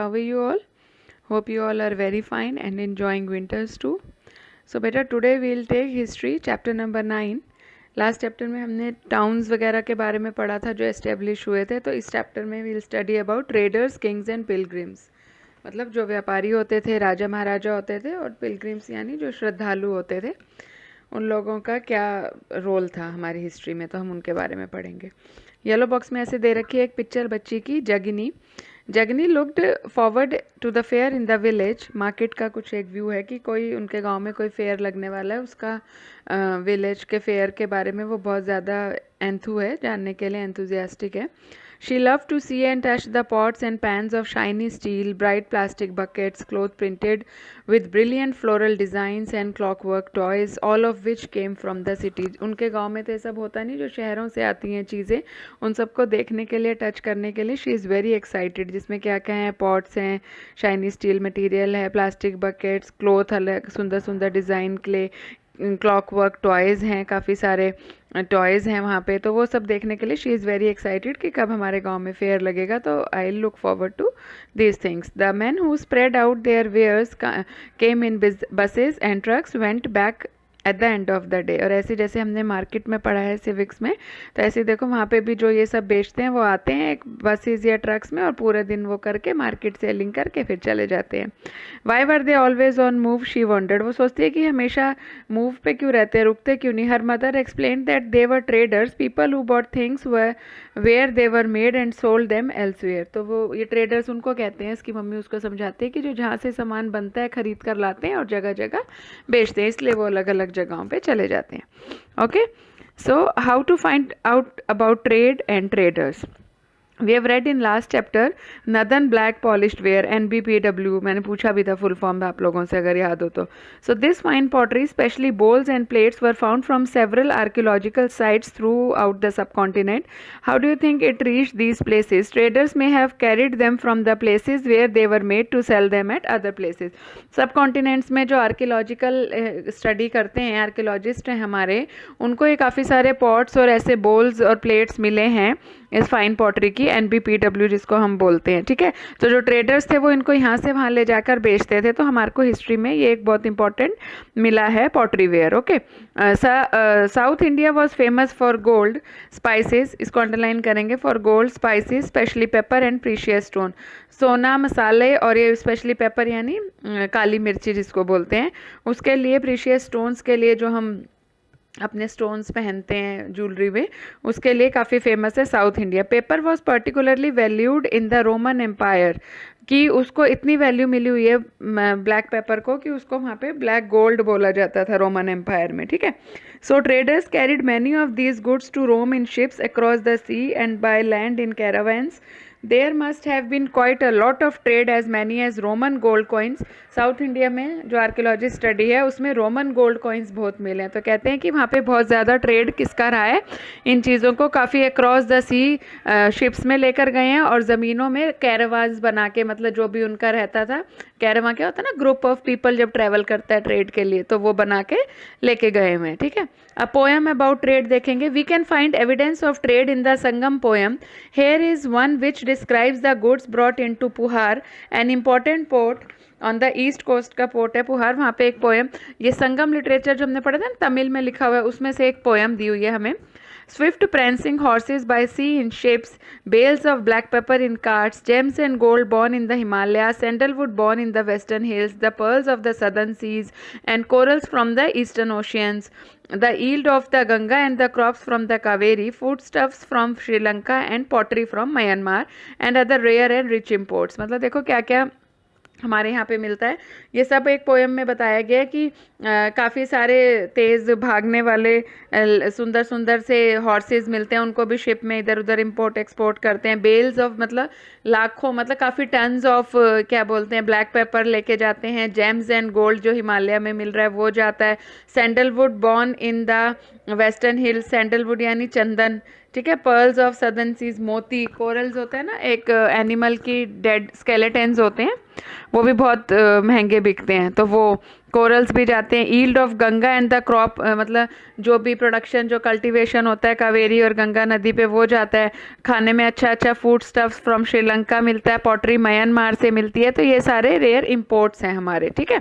How are you all? Hope you all are very fine and enjoying winters too. So beta today we'll take history chapter number 9. Last chapter में हमने towns वगैरह के बारे में पढ़ा था जो एस्टेब्लिश हुए थे, तो इस चैप्टर में we'll study about traders, kings and pilgrims. मतलब जो व्यापारी होते थे, राजा महाराजा होते थे, और पिलग्रिम्स यानी जो श्रद्धालु होते थे, उन लोगों का क्या रोल था हमारी हिस्ट्री में, तो हम उनके बारे में पढ़ेंगे। येलो बॉक्स में ऐसे दे रखी है एक पिक्चर बच्ची की, Jagni. Jagni looked forward to the fair in the village. Market का कुछ एक व्यू है कि कोई उनके गांव में कोई फेयर लगने वाला है, उसका विलेज के फेयर के बारे में वो बहुत ज़्यादा एंथू है, जानने के लिए एंथुजियास्टिक है। She loved to see and touch the pots and pans of shiny steel, bright plastic buckets, cloth printed with brilliant floral designs and clockwork toys, all of which came from the city. उनके गांव में तो ये सब होता नहीं, जो शहरों से आती हैं चीज़ें, उन सबको देखने के लिए, टच करने के लिए शी इज़ वेरी एक्साइटेड। जिसमें क्या क्या है, पॉट्स हैं, शाइनी स्टील मटेरियल है, प्लास्टिक बकेट्स, क्लोथ अलग सुंदर सुंदर डिज़ाइन के, क्लॉक वर्क टॉयज़ हैं, काफ़ी सारे टॉयज़ हैं वहाँ पे। तो वो सब देखने के लिए शी इज़ वेरी एक्साइटेड कि कब हमारे गांव में फेयर लगेगा, तो I look forward to these things. The man who spread out their wares came in buses and trucks went back at the end of the day. और ऐसे जैसे हमने मार्केट में पढ़ा है सिविक्स में, तो ऐसे देखो वहाँ पे भी जो ये सब बेचते हैं वो आते हैं एक बसेज या ट्रक्स में, और पूरे दिन वो करके मार्केट सेलिंग करके फिर चले जाते हैं। Why were they always on move, she wandered. वो सोचती है कि हमेशा मूव पे क्यों रहते हैं, रुकते क्यों नहीं। Her mother explain that they were traders, people who bought things where they were made and sold them elsewhere. तो वो ये ट्रेडर्स उनको कहते हैं, इसकी मम्मी उसको समझाती है कि जो जहाँ से सामान बनता है खरीद कर लाते हैं और जगह जगह बेचते हैं, इसलिए वो अलग अलग जगहों पे चले जाते हैं। Okay, so how to find out about trade and traders. We have read in last chapter Nadan Black Polished Ware, NBPW। मैंने पूछा भी था फुल फॉर्म आप लोगों से अगर याद हो तो। So this fine pottery, especially bowls and plates, were found from several archaeological sites throughout the subcontinent. How do you think it reached these places? Traders may have carried them from the places where they were made to sell them at other places. सबकॉन्टिनेंट्स में जो archaeological study करते हैं, archaeologist हैं हमारे, उनको ये काफ़ी सारे पॉट्स और ऐसे बोल्स और प्लेट्स मिले हैं इस फाइन पॉटरी की, NBPW जिसको हम बोलते हैं। ठीक है, तो जो ट्रेडर्स थे वो इनको यहाँ से वहाँ ले जाकर बेचते थे। तो हमारे को हिस्ट्री में ये एक बहुत इंपॉर्टेंट मिला है, pottery ware. Okay, South India was famous for gold spices, इसको अंडरलाइन करेंगे, for gold spices specially pepper and precious stone. सोना, मसाले और ये स्पेशली पेपर यानी काली मिर्ची जिसको बोलते हैं, उसके लिए, प्रीशियस स्टोन्स के लिए जो हम अपने स्टोन्स पहनते हैं ज्वेलरी में, उसके लिए काफ़ी फेमस है South India. Pepper was particularly valued in the Roman Empire, कि उसको इतनी वैल्यू मिली हुई है ब्लैक पेपर को कि उसको वहाँ पे ब्लैक गोल्ड बोला जाता था रोमन एम्पायर में। ठीक है, so traders carried many of these goods to Rome in ships across the sea and by land in caravans. There must have been quite a lot of trade, as many as Roman gold coins. South India में जो archaeology study है उसमें Roman gold coins बहुत मिले हैं, तो कहते हैं कि वहाँ पे बहुत ज़्यादा ट्रेड किसका रहा है, इन चीज़ों को काफ़ी अक्रॉस द सी शिप्स में लेकर गए हैं, और ज़मीनों में कैरावाज बना के, मतलब जो भी उनका रहता था, कैरावा क्या होता है ना, ग्रुप ऑफ पीपल जब ट्रैवल करता है ट्रेड के लिए, तो वो बना के लेके गए हुए हैं। ठीक है, अ पोएम अबाउट ट्रेड देखेंगे। We can find evidence of trade in the Sangam poem. Here is one which describes the goods brought into Puhar, an important port on the east coast का पोर्ट है पुहार। वहाँ पे एक poem, ये संगम literature जो हमने पढ़ा था ना, तमिल में लिखा हुआ है, उसमें से एक पोएम दी हुई है हमें। Swift prancing horses by sea in ships, bales of black pepper in carts, gems and gold born in the Himalayas, sandalwood born in the western hills, the pearls of the southern seas, and corals from the eastern oceans, the yield of the Ganga and the crops from the Kaveri, foodstuffs from Sri Lanka and pottery from Myanmar, and other rare and rich imports। मतलब देखो क्या क्या हमारे यहाँ पे मिलता है। ये सब एक पोएम में बताया गया है कि काफ़ी सारे तेज़ भागने वाले सुंदर सुंदर से हॉर्सेस मिलते हैं, उनको भी शिप में इधर उधर इंपोर्ट एक्सपोर्ट करते हैं। बेल्स ऑफ मतलब लाखों, मतलब काफ़ी टन्स ऑफ क्या बोलते हैं, ब्लैक पेपर लेके जाते हैं। जेम्स एंड गोल्ड जो हिमालय में मिल रहा है वो जाता है। Sandalwood born in the western hills, sandalwood यानी चंदन। ठीक है, पर्ल्स ऑफ सदर्न सीज, मोती। कोरल्स होता है ना, एक एनिमल की डेड स्केलेटन्स होते हैं, वो भी बहुत महंगे बिकते हैं। तो वो कोरल्स भी जाते हैं। Yield of Ganga and the crop, मतलब जो भी प्रोडक्शन, जो कल्टीवेशन होता है कावेरी और गंगा नदी पे, वो जाता है। खाने में अच्छा अच्छा फूड स्टफ्स फ्रॉम श्रीलंका मिलता है। पॉटरी म्यांमार से मिलती है। तो ये सारे रेयर इम्पोर्ट्स हैं हमारे, ठीक है।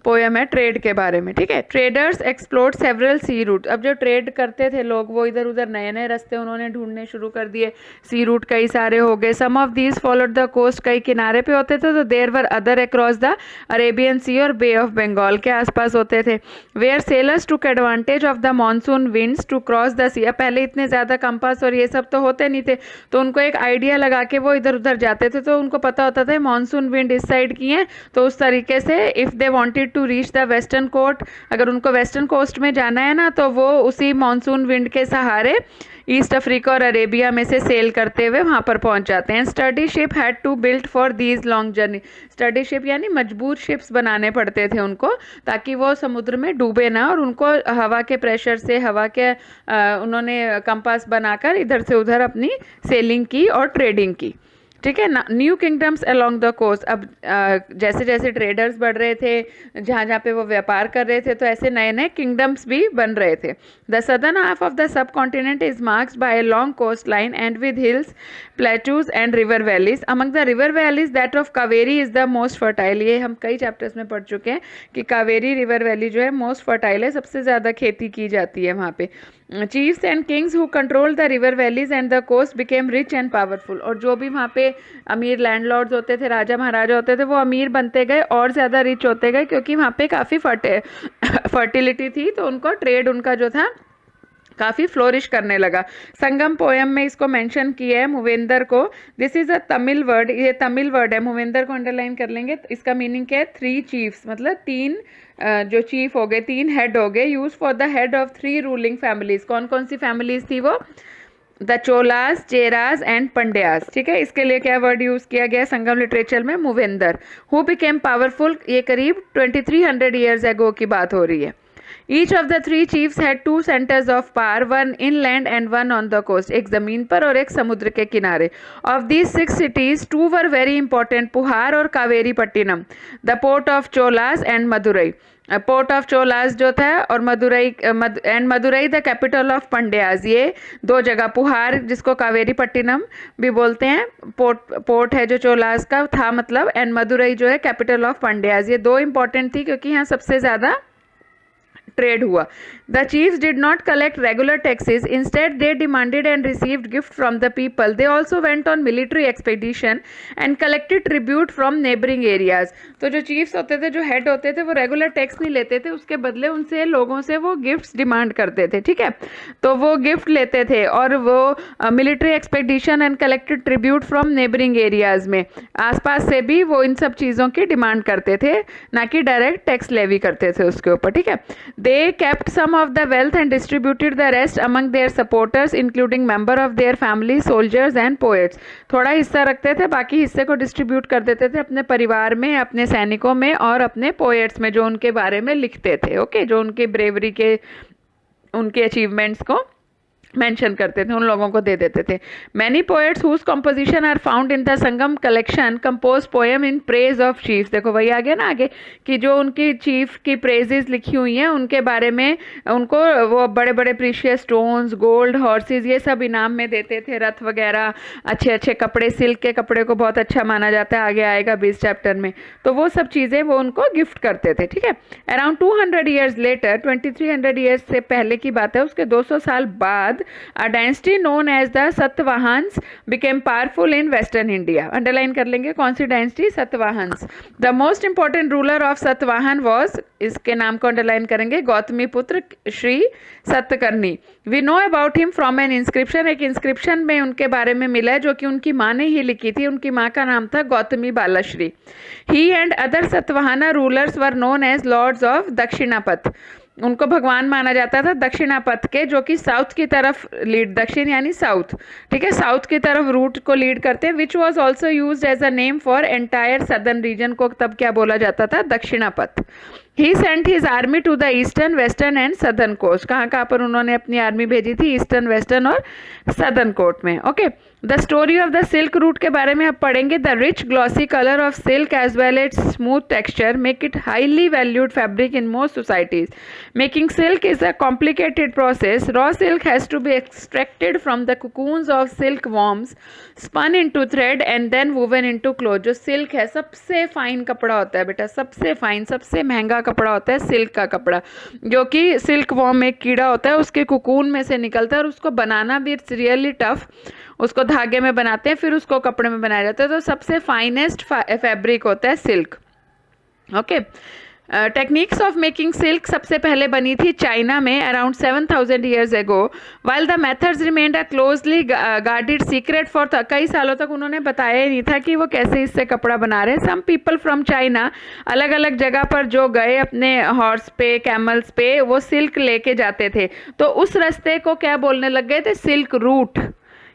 पोयम है ट्रेड के बारे में, ठीक है। ट्रेडर्स एक्सप्लोर्ड सेवरल सी रूट। अब जो ट्रेड करते थे लोग, वो इधर उधर नए नए रास्ते उन्होंने ढूंढने शुरू कर दिए। सी रूट कई सारे हो गए। Some of these followed the coast, कई किनारे पे होते थे, तो there were other across the Arabian sea और बे ऑफ बंगाल के आसपास होते थे। Where sailors took advantage of the monsoon winds to cross the sea. अब पहले इतने ज़्यादा कंपास और ये सब तो होते नहीं थे, तो उनको एक आइडिया लगा के वो इधर उधर जाते थे। तो उनको पता होता था मानसून विंड इस साइड की है, तो उस तरीके से if they wanted to reach the western coast, अगर उनको वेस्टर्न कोस्ट में जाना है ना, तो वो उसी मानसून विंड के सहारे ईस्ट अफ्रीका और अरेबिया में से सेल करते हुए वहाँ पर पहुँच जाते हैं। Sturdy ship had to build for these long journey. Sturdy ship यानी मजबूत शिप्स बनाने पड़ते थे उनको, ताकि वो समुद्र में डूबे ना, और उनको हवा के प्रेशर से, हवा के उन्होंने कंपास बनाकर इधर से उधर अपनी सेलिंग की और ट्रेडिंग की, ठीक है ना। New kingdoms along the coast. अब जैसे जैसे ट्रेडर्स बढ़ रहे थे, जहाँ जहाँ पे वो व्यापार कर रहे थे, तो ऐसे नए नए किंगडम्स भी बन रहे थे। The southern half of the subcontinent is marked by a long coastline and with hills, plateaus and river valleys. Among the river valleys that of Kaveri is the most fertile. ये हम कई chapters में पढ़ चुके हैं कि Kaveri river valley जो है मोस्ट फर्टाइल है, सबसे ज़्यादा खेती की जाती है वहाँ पे। Chiefs and kings who control the river valleys and the coast became rich and powerful. और जो भी वहाँ पे अमीर लैंडलॉर्ड्स होते थे, राजा महाराजा होते थे, वो अमीर बनते गए और ज़्यादा रिच होते गए, क्योंकि वहाँ पे काफ़ी फर्टिलिटी थी, तो उनको ट्रेड उनका जो था काफ़ी फ्लोरिश करने लगा। संगम पोयम में इसको मेंशन किया है, मूवेंदर को। This is a Tamil word, ये तमिल वर्ड है। मूवेंदर को अंडरलाइन कर लेंगे। इसका मीनिंग क्या है? 3 चीफ्स, मतलब 3 जो चीफ हो गए, 3 हेड हो गए। Use for the head of 3 ruling families. कौन कौन सी फैमिलीज थी वो? द चोलास, चेराज एंड पंड्यास, ठीक है। इसके लिए क्या वर्ड यूज किया गया संगम लिटरेचर में? मूवेंदर। हु बिकेम पावरफुल, ये करीब 2300 ईयर्स एगो की बात हो रही है। Each of the 3 chiefs had 2 centers of power, one inland and one on the coast. एक जमीन पर और एक समुद्र के किनारे। Of these 6 cities, 2 were very important, Puhar और Kaveri Pattinam, the port of Cholas and Madurai. Port of Cholas जो था, और Madurai and Madurai the capital of Pandyas. ये 2 जगह, पुहार जिसको कावेरी पट्टिनम भी बोलते हैं, पोर्ट है जो चोलास का था मतलब, एंड मदुरई जो है कैपिटल ऑफ पंड्याज। ये 2 इंपॉर्टेंट थी क्योंकि यहाँ सबसे ज़्यादा ट्रेड हुआ। The chiefs did not collect regular taxes. Instead, they demanded and received gifts from the people. They also went on military expedition and collected tribute from neighboring areas. तो जो chiefs होते थे, जो head होते थे, वो regular tax नहीं लेते थे, उसके बदले उनसे लोगों से वो gifts डिमांड करते थे, ठीक है। तो वो गिफ्ट लेते थे, और वो military expedition and collected tribute from neighboring areas में आसपास से भी वो इन सब चीज़ों की डिमांड करते थे, ना कि डायरेक्ट टैक्स लेवी करते थे उसके ऊपर, ठीक है। They kept some of the wealth and distributed the rest among their supporters, including member of their family, soldiers and poets. थोड़ा हिस्सा रखते थे, बाकी हिस्से को डिस्ट्रीब्यूट कर देते थे अपने परिवार में, अपने सैनिकों में और अपने पोएट्स में, जो उनके बारे में लिखते थे, ओके, जो उनके ब्रेवरी के, उनके अचीवमेंट्स को मेंशन करते थे, उन लोगों को दे देते थे। Many poets whose composition are found in the Sangam collection compose poem in praise of chiefs. देखो वही आगे ना आगे कि जो उनकी चीफ की प्रेजेस लिखी हुई हैं, उनके बारे में उनको वो बड़े बड़े प्रीशियस स्टोन्स, गोल्ड, हॉर्सेस, ये सब इनाम में देते थे, रथ वगैरह, अच्छे अच्छे कपड़े, सिल्क के कपड़े को बहुत अच्छा माना जाता है, आगे आएगा 20 चैप्टर में। तो वो सब चीज़ें वो उनको गिफ्ट करते थे, ठीक है। अराउंड 200 ईयर्स लेटर, 2300 ईयर्स से पहले की बात है, उसके 200 साल बाद a dynasty known as the Satvahans became powerful in Western India. Underline कर लेंगे कौन सी dynasty? सतवाहन्स। The most important ruler of Satvahan was, इसके नाम को अंडरलाइन करेंगे, गौतमी पुत्र Shri Satakarni. We know about him from an inscription, एक इंस्क्रिप्शन में उनके बारे में मिला है जो कि उनकी माँ ने ही लिखी थी। उनकी माँ का नाम था Gautami Balashri. He and other Satvahana rulers were known as lords of Dakshinapatha. उनको भगवान माना जाता था दक्षिणापथ के, जो कि साउथ की तरफ लीड, दक्षिण यानी साउथ, ठीक है, साउथ की तरफ रूट को लीड करते हैं। Which was also use as a name for entire southern region, को तब क्या बोला जाता था? Dakshinapatha. He sent his army to the eastern, western and southern coast. कहाँ कहाँ पर उन्होंने अपनी आर्मी भेजी थी? ईस्टर्न, वेस्टर्न और सदर्न कोस्ट में। Okay, the story of the silk route के बारे में आप पढ़ेंगे। The rich glossy colour of silk as well as smooth texture make it highly valued fabric in most societies. Making silk is a complicated process. Raw silk has to be extracted from the cocoons of silk worms, spun into thread and then woven into cloth. जो silk है सबसे fine कपड़ा होता है बेटा, सबसे fine, सबसे महंगा कपड़ा होता है सिल्क का कपड़ा, जो कि सिल्क वॉर्म एक कीड़ा होता है उसके कुकून में से निकलता है, और उसको बनाना भी इट्स रियली टफ। उसको धागे में बनाते हैं, फिर उसको कपड़े में बनाया जाता है। तो सबसे फाइनेस्ट फैब्रिक होता है silk. Okay, techniques of making silk सबसे पहले बनी थी चाइना में around 7000 years ago, while the methods remained a closely guarded secret for कई सालों तक उन्होंने बताया ही नहीं था कि वो कैसे इससे कपड़ा बना रहे हैं। सम पीपल फ्रॉम चाइना अलग अलग जगह पर जो गए अपने हॉर्स पे, कैमल्स पे, वो सिल्क लेके जाते थे, तो उस रास्ते को क्या बोलने लग गए थे? Silk root.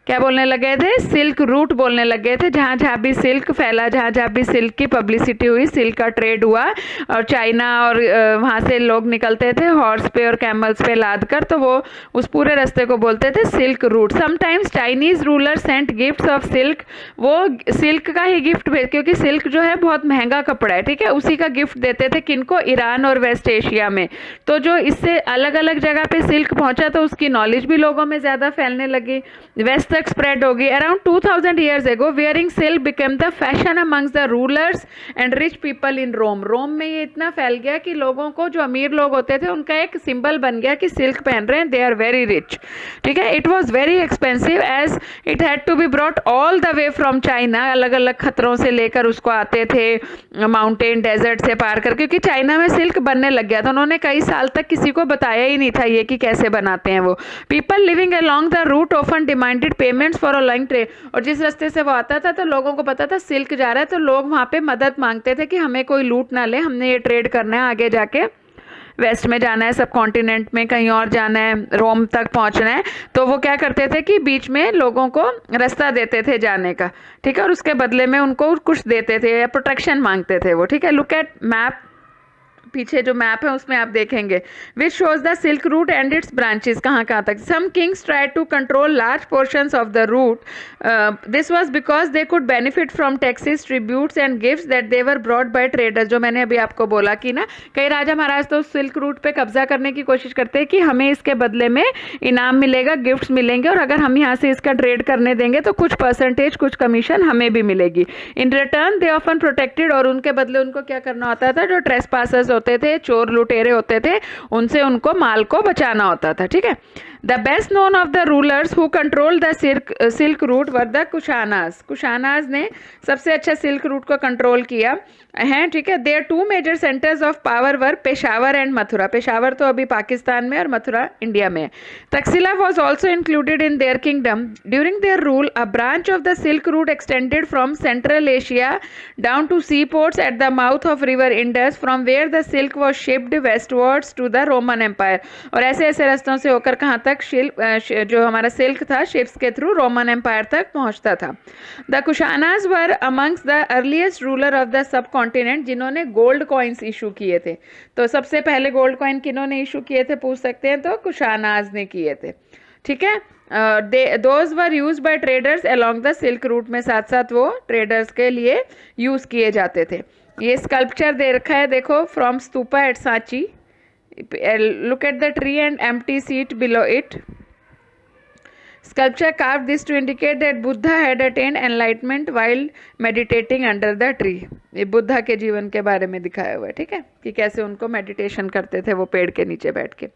क्या बोलने लगे थे? सिल्क रूट बोलने लगे थे। जहाँ जहाँ भी सिल्क फैला, जहाँ जहाँ भी सिल्क की पब्लिसिटी हुई, सिल्क का ट्रेड हुआ, और चाइना और वहाँ से लोग निकलते थे हॉर्स पे और कैमल्स पे लाद कर, तो वो उस पूरे रास्ते को बोलते थे silk route. Sometimes Chinese ruler sent gifts of silk, वो सिल्क का ही गिफ्ट भेज, क्योंकि सिल्क जो है बहुत महंगा कपड़ा है, ठीक है, उसी का गिफ्ट देते थे। किनको? ईरान और वेस्ट एशिया में। तो जो इससे अलग अलग जगह पे सिल्क पहुंचा, तो उसकी नॉलेज भी लोगों में ज़्यादा फैलने लगी, वेस्ट तक स्प्रेड होगी। Around 2000 years ago wearing silk became the fashion amongst the rulers and rich people in Rome. Rome में ये इतना फैल गया कि लोगों को, जो अमीर लोग होते थे, उनका एक सिंबल बन गया कि सिल्क पहन रहे हैं, दे आर वेरी रिच, ठीक है। It was very expensive as it had to be brought all the way from China. अलग अलग खतरों से लेकर उसको आते थे, माउंटेन डेजर्ट से पार कर, क्योंकि चाइना में सिल्क बनने लग गया था। उन्होंने कई साल तक किसी को बताया ही नहीं था ये कि कैसे बनाते हैं वो। People living along the route often demanded payments for a long trade. और जिस रास्ते से वो आता था, तो लोगों को पता था सिल्क जा रहा है, तो लोग वहाँ पे मदद मांगते थे कि हमें कोई लूट ना ले, हमने ये ट्रेड करना है, आगे जाके वेस्ट में जाना है, सब कॉन्टिनेंट में कहीं और जाना है, रोम तक पहुंचना है। तो वो क्या करते थे कि बीच में लोगों को रास्ता देते थे जाने का, ठीक है, और उसके बदले में उनको कुछ देते थे या प्रोटेक्शन मांगते थे वो, ठीक है। लुक एट मैप, पीछे जो मैप है उसमें आप देखेंगे, which shows the silk route and its branches, कहाँ कहाँ तक। Some kings try to control large portions of the route, this was because they could benefit from taxes, tributes and gifts that they were brought by traders. जो मैंने अभी आपको बोला कि ना, कई राजा महाराज तो सिल्क रूट पे कब्जा करने की कोशिश करते हैं कि हमें इसके बदले में इनाम मिलेगा, गिफ्ट्स मिलेंगे, और अगर हम यहाँ से इसका ट्रेड करने देंगे तो कुछ परसेंटेज, कुछ कमीशन हमें भी मिलेगी। In return they often protected, और उनके बदले उनको क्या करना होता था? जो ट्रेसपासर्स होते थे, चोर लुटेरे होते थे, उनसे उनको माल को बचाना होता था, ठीक है। The best known of the rulers who control the silk root were the Kushanas. Kushanas ने सबसे अच्छा सिल्क रूट को कंट्रोल किया हैं, ठीक है। Their two major centres of power were Peshawar and Mathura. Peshawar तो अभी पाकिस्तान में और मथुरा इंडिया में है। Takshashila was also included in their kingdom. During their rule a branch of the silk route extended from central Asia down to sea ports at the mouth of river Indus, from where the silk was shipped westwards to the Roman empire. और ऐसे ऐसे रास्तों से होकर कहाँ तक? जो हमारा सिल्क था, शिप्स के थ्रू रोमन एम्पायर तक पहुँचता था। The Kushanas were amongst the earliest ruler of the सब कॉन्टिनेंट, जिन्होंने गोल्ड कॉइन्स इशू किए थे। तो सबसे पहले गोल्ड कॉइन किन्होंने इशू किए थे, पूछ सकते हैं, तो कुशानाज ने किए थे, ठीक है। Those were use by traders along the silk root में, साथ साथ वो ट्रेडर्स के लिए यूज किए जाते थे। ये स्कल्पचर दे रखा है, देखो, from stupa at Sanchi. Look at the tree and empty seat below it. Sculpture carved this to indicate that Buddha had attained enlightenment while meditating under the tree. ये बुद्धा के जीवन के बारे में दिखाया हुआ है, ठीक है, कि कैसे उनको मेडिटेशन करते थे वो पेड़ के नीचे बैठ के।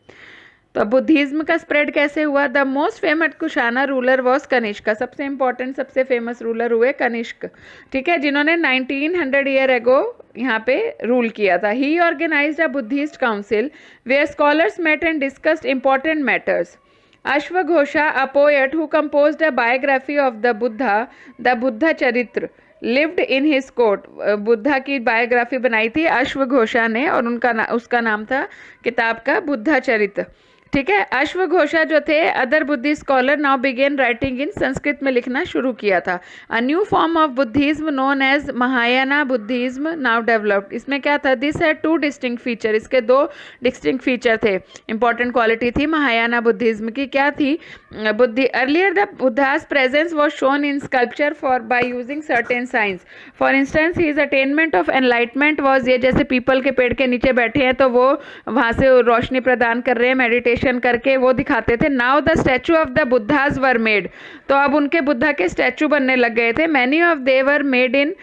तो बुद्धिज्म का स्प्रेड कैसे हुआ? The most famous Kushana ruler was Kanishka. सबसे इंपॉर्टेंट, सबसे फेमस रूलर हुए कनिष्क, ठीक है, जिन्होंने 1900 ईयर एगो यहाँ पे रूल किया था। He organised a Buddhist council where scholars met and discussed important matters. Ashwagosha, a poet who composed a biography of the Buddha Charitra, lived in his court. Buddha की biography बनाई थी अश्वघोषा ने, और उसका नाम था किताब का बुद्धा चरित्र। ठीक है। अश्वघोषा जो थे other Buddhist scholar now begin writing in Sanskrit में लिखना शुरू किया था। A new form of Buddhism known as Mahayana Buddhism now developed. इसमें क्या था, this had two distinct feature, इसके दो डिस्टिंक्ट फीचर थे, इंपॉर्टेंट क्वालिटी थी महायाना बुद्धिज्म की। क्या थी, बुद्धि earlier the Buddhas presence was shown in sculpture for by using certain science. For instance his attainment of enlightenment was, ये जैसे पीपल के पेड़ के नीचे बैठे हैं तो वो वहाँ से रोशनी प्रदान कर रहे हैं मेडिटेशन करके, वो दिखाते थे। Now the statue of the Buddhas were made, तो अब उनके बुद्धा के स्टैचू बनने लग गए थे। Many of they were made in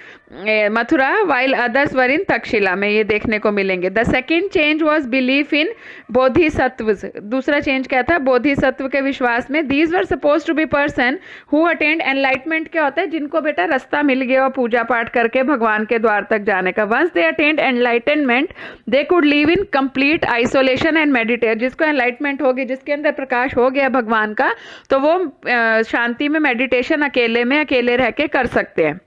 Mathura while others were in Takshashila में, ये देखने को मिलेंगे। The second change was belief in Bodhisattva. दूसरा चेंज क्या था, बोधिसत्व के विश्वास में। These were suppose to be person who attend enlightenment. क्या होता है, जिनको बेटा रास्ता मिल गया और पूजा पाठ करके भगवान के द्वार तक जाने का। Once they attained enlightenment they could live in complete isolation and meditate. जिसको एनलाइटमेंट होगी, जिसके अंदर प्रकाश हो गया भगवान का, तो वो शांति में मेडिटेशन अकेले रह के कर सकते हैं।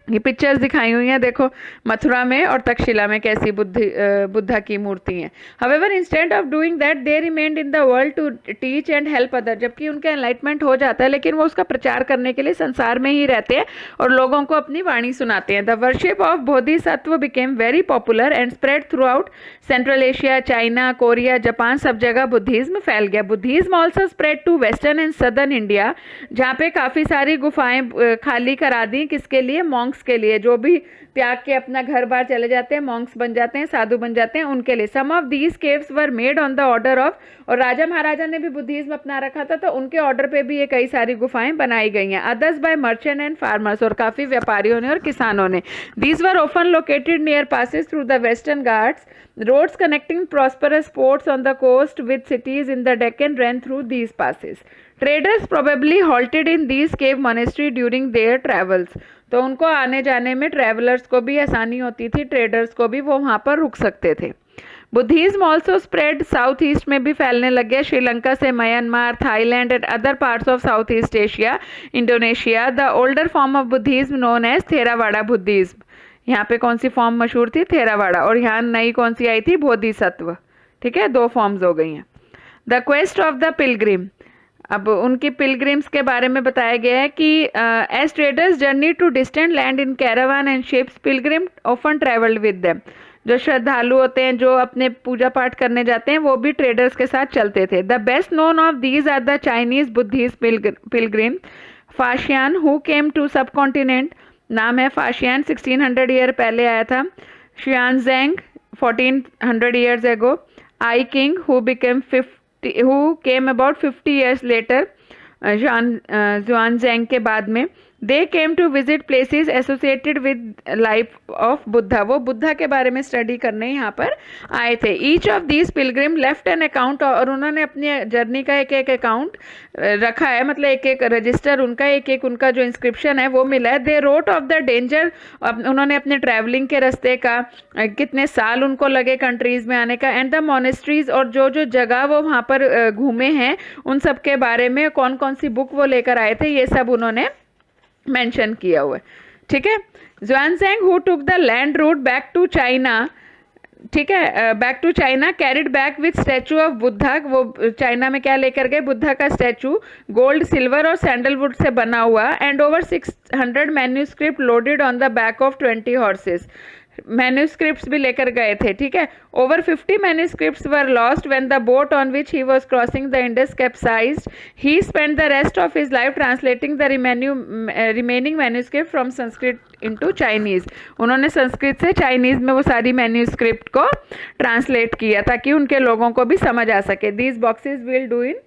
ये पिक्चर्स दिखाई हुई हैं, देखो मथुरा में और तक्षशिला में कैसी बुद्धा की मूर्ति हैं। However instead of doing that they remained in the world to teach and help other. जबकि उनका एनलाइटमेंट हो जाता है, लेकिन वो उसका प्रचार करने के लिए संसार में ही रहते हैं और लोगों को अपनी वाणी सुनाते हैं। The worship of Bodhisattva became very popular and spread throughout central Asia, China, Korea, Japan, सब जगह बुद्धिज्म फैल गया। Buddhism also spread to western and southern India, जहाँ पे काफ़ी सारी गुफाएं खाली करा दी, किसके लिए, मॉन्क्स के लिए, जो भी त्याग के अपना घर बार चले जाते हैं, मॉन्क्स बन जाते हैं, साधु बन जाते हैं, उनके लिए। Some of these caves were made on the order of, और राजा महाराजा ने भी बुद्धिज्म अपना रखा था, तो उनके ऑर्डर पे भी ये कई सारी गुफाएं बनाई गई हैं। Others by merchant and farmers, और काफ़ी व्यापारियों ने और किसानों ने। These were often located near passes through the western Ghats. Roads connecting prosperous ports on the coast with cities in the Deccan ran through these passes. Traders probably halted in these cave monastery during their travels. तो उनको आने जाने में travellers को भी आसानी होती थी, ट्रेडर्स को भी, वो वहाँ पर रुक सकते थे। Buddhism also spread south east में भी फैलने लग गया, श्रीलंका से Myanmar, Thailand and other parts of south east Asia, Indonesia. The older form of Buddhism known as Theravada Buddhism. यहाँ पे कौन सी फॉर्म मशहूर थी, थेरावाड़ा, और यहाँ नई कौन सी आई थी, बोधिसत्व। ठीक है, दो फॉर्म्स हो गई हैं। The quest of the Pilgrim, अब उनकी पिलग्रिम्स के बारे में बताया गया है कि as traders journey to distant land in caravan and ships, pilgrim often travelled with them. जो श्रद्धालु होते हैं, जो अपने पूजा पाठ करने जाते हैं, वो भी ट्रेडर्स के साथ चलते थे। The best known of these are the Chinese Buddhist pilgrim Faxian who came to subcontinent. नाम है फाशियान, 1600 ईयर पहले आया था। शुआनजेंग 1400 years ago. I king who came about 50 years later, Xuanzang के बाद में। They came to visit places associated with life of Buddha. वो बुद्धा के बारे में स्टडी करने यहाँ पर आए थे। Each of these pilgrim left an account, और उन्होंने अपनी जर्नी का एक एक अकाउंट रखा है, मतलब एक एक रजिस्टर उनका, एक एक उनका जो इंस्क्रिप्शन है वो मिला है। They wrote of the danger, उन्होंने अपने ट्रैवलिंग के रास्ते का, कितने साल उनको लगे कंट्रीज़ में आने का, एंड द मोनेस्ट्रीज, और जो जो जगह वो वहाँ पर घूमे हैं उन सब के बारे में, कौन कौन सी बुक वो लेकर आए थे, ये सब उन्होंने मेंशन किया हुआ है। ठीक है। Xuanzang who took the land route back to China, ठीक है, back to China, carried back with statue of Buddha. वो चाइना में क्या लेकर गए, बुद्धा का स्टैचू, गोल्ड, सिल्वर और सैंडलवुड से बना हुआ, and over 600 manuscript loaded on the back of 20 horses. Manuscripts भी लेकर गए थे। ठीक है। Over 50 manuscripts were lost when the boat on which he was crossing the Indus capsized. He spent the rest of his life translating the remaining manuscript from Sanskrit into Chinese. उन्होंने संस्कृत से Chinese में वो सारी मैन्यूस्क्रिप्ट को ट्रांसलेट किया ताकि उनके लोगों को भी समझ आ सके। These boxes will do in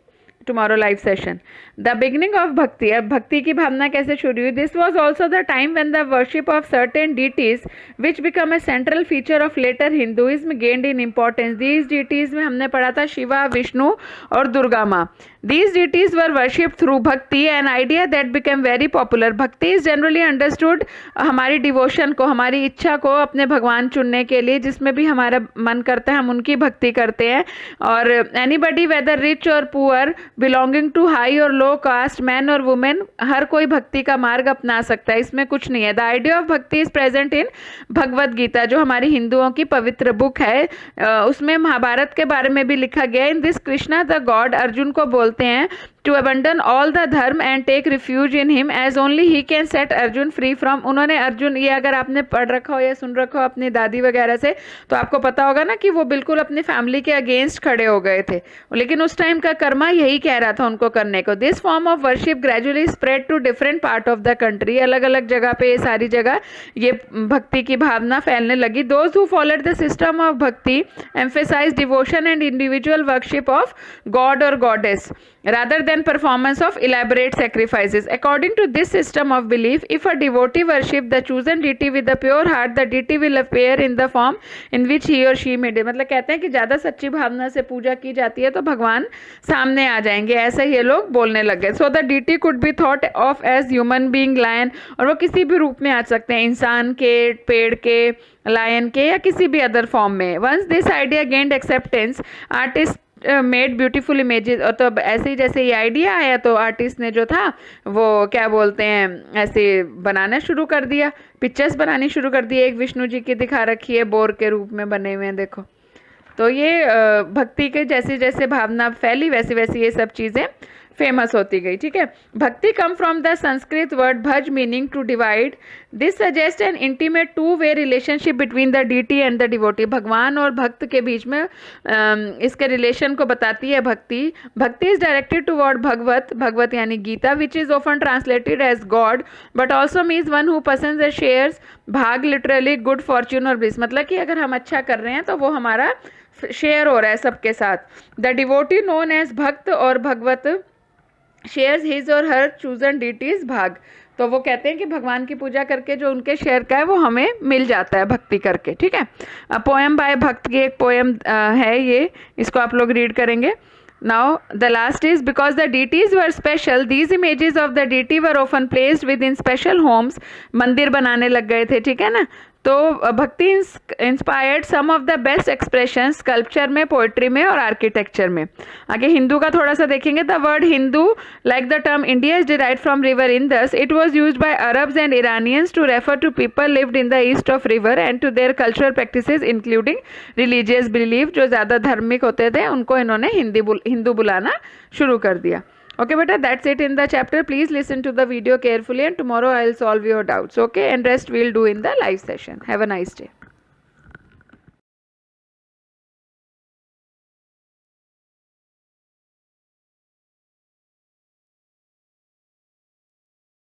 tomorrow live session. The beginning of bhakti, अब भक्ति की भावना कैसे शुरू हुई। This was also the time when the worship of certain deities which became a central feature of later Hinduism gained in importance. These deities में हमने पढ़ा था शिवा, विष्णु और दुर्गा माँ। These deities were worshipped through bhakti, an idea that became very popular. Bhakti is generally understood हमारी devotion को, हमारी इच्छा को अपने भगवान चुनने के लिए, जिसमें भी हमारा मन करता है हम उनकी भक्ति करते हैं। और anybody whether rich or poor belonging to high और लो कास्ट, मैन और वुमेन, हर कोई भक्ति का मार्ग अपना सकता है, इसमें कुछ नहीं है। The idea of bhakti is present in Bhagavad Gita, जो हमारी हिंदुओं की पवित्र बुक है, उसमें महाभारत के बारे में भी लिखा गया है। In this Krishna the god Arjun को बोलते हैं to abandon all the dharma and take refuge in him as only he can set Arjun free from. उन्होंने अर्जुन, ये अगर आपने पढ़ रखा हो या सुन रखा हो अपनी दादी वगैरह से, तो आपको पता होगा ना कि वो बिल्कुल अपनी फैमिली के अगेंस्ट खड़े हो गए थे, लेकिन उस टाइम का कर्मा यही कह रहा था उनको करने को। This form of worship gradually spread to different part of the country, अलग अलग जगह पे, ये सारी जगह ये भक्ति की भावना फैलने लगी। Those who followed the system of bhakti emphasise devotion and individual worship of god और goddess rather than performance of elaborate sacrifices. According to this system of belief, if a devotee worship the chosen deity with a pure heart, the deity will appear in the form in which he or she made it. मतलब कहते हैं कि ज़्यादा सच्ची भावना से पूजा की जाती है तो भगवान सामने आ जाएंगे, ऐसा ये लोग बोलने लगे। So the deity could be thought of as human being, lion, और वो किसी भी रूप में आ सकते हैं, इंसान के, पेड़ के, लायन के, या किसी भी अदर फॉर्म में। Once this idea gained acceptance, artist made beautiful images. और तो ऐसे ही जैसे ये आइडिया आया तो आर्टिस्ट ने जो था वो क्या बोलते हैं, ऐसे बनाना शुरू कर दिया, पिक्चर्स बनानी शुरू कर दी। एक विष्णु जी की दिखा रखी है, बोर के रूप में बने हुए हैं, देखो। तो ये भक्ति के जैसे जैसे भावना फैली वैसे वैसे ये सब चीज़ें फेमस होती गई, ठीक है। Bhakti come from the Sanskrit word bhaj meaning to divide. This suggest an intimate two way relationship between the deity and the devotee. भगवान और भक्त के बीच में इसके रिलेशन को बताती है भक्ति। Bhakti is directed toward Bhagavat, Bhagavat यानी Gita, which is often translated as god but also means one who person the shares, bhaga literally good fortune और ब्लिस, मतलब कि अगर हम अच्छा कर रहे हैं तो वो हमारा शेयर हो रहा है सबके साथ। द डिवोटी नोन एज भक्त और भगवत शेयर्स हिज और हर चूजन डीटीज भाग। तो वो कहते हैं कि भगवान की पूजा करके जो उनके शेयर का है वो हमें मिल जाता है भक्ति करके, ठीक है। पोएम बाय भक्त की एक पोएम है ये, इसको आप लोग रीड करेंगे। Now the last is because the deities were special, these images of the deity were often placed within special homes. मंदिर बनाने लग गए थे, ठीक है ना। तो bhakti inspired some of the best expression sculpture में, पोइट्री में और आर्किटेक्चर में। आगे हिंदू का थोड़ा सा देखेंगे। The word Hindu like the term India is derived from river Indus. It was used by Arabs and Iranians to refer to people lived in the east of river and to their cultural practices including religious belief. जो ज़्यादा धार्मिक होते थे उनको इन्होंने हिंदू बुलाना शुरू कर दिया। Okay beta, that's it in the chapter. Please listen to the video carefully and tomorrow I'll solve your doubts, okay, and rest we'll do in the live session. Have a nice day.